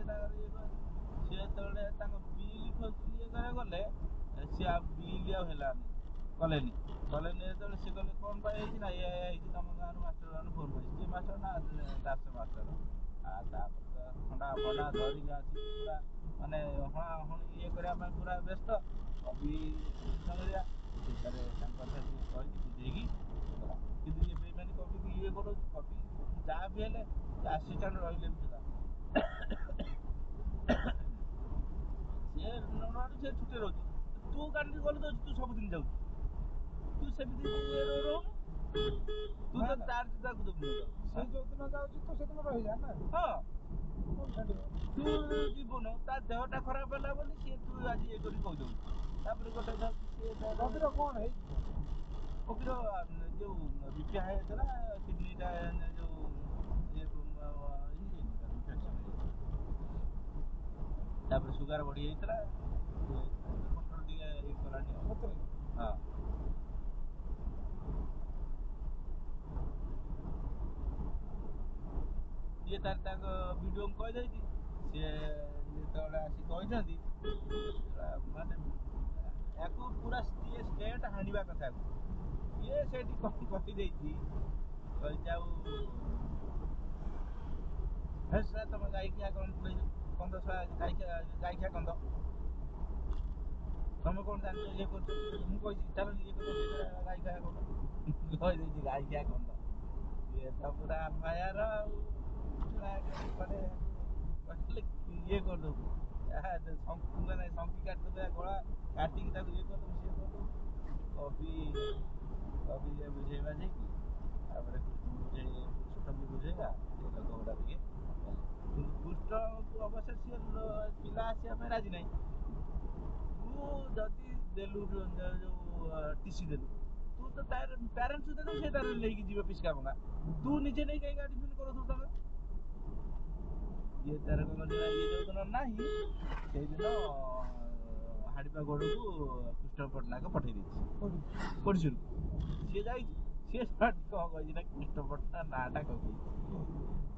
सी bill इए गले सी bill आलानी कलेनि जो सी कहे कौन ना ये तुम गाँव मास्टर फोन कर मास्टर ना दास मास्टर खंडा फंडा धरिक आसी पूरा माने हणा हणी ये करने पूरा व्यस्त कवि समझा कही बुझेगी कि ये बेमानी कवि की ये कर कवि जहाँ भी हेले आसिस्टाट रही सी छुट्टी रोचे तू गाड़ी गलु तू सबुदिन जाऊ तू सेमती रोहनु तू तो चार्ज ताकू दबु से जो दिन जाऊँ तो से दिन रही जा ना हाँ तू जीवन ता देहटा खराब है बोली सी तू आज ये कर गोटे कविर कौन है कविर जो बीपी हाई होता किडनीटा जो इन्फेक्शन सुगार बढ़ी जाता कंट्रोल टे ये कलानी हाँ ये तार वीडियो कहीदे सी जो आसिक माने या पूरा स्टेट हाणवा कथा ये से कहीदे तुम गायिका कंद गायिका कंद तुम कौन जान ये मुझे चल ये गायिका कंद कहीदे गायिका कंद ये तो पूरा फायर माने ये कर माने शंकी काटदे गला काटिकी ये करदे सी कर कवि कवि बुझे बाझे कि बुझे कृष्ण भी बुझेगा ये लोक गुड़ा टे कृष्ण को अवश्य सी पिला आसवाई राजी ना तू जदि देलु जो टीसी देलु तू तो तार पेरेंट्स देलु से तार लेकिन जीव पिस्का भंगा तू निजे नहीं कहीं गाड़ी फिल करो तुम ये तार ये जो दिन ना से दिन हाड़ीपा गड़ को कृष्ण पट्टनायक पठे पड़ी सी जा सी कह कृष्ण पट्टना नाटा कही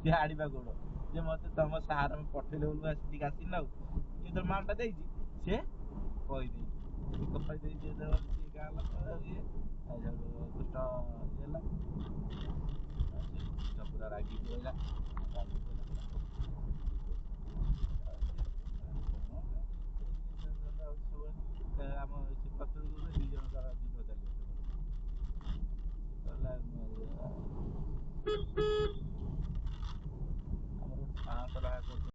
सी हाड़ीपा गड़ जे मत तुम सार में पठेले बोलू आसिक आसी ना ये तो मालटा दे सी कहीदे सी गाँ लोक ये कृष्ण ये कृष्ण पूरा रागी रहा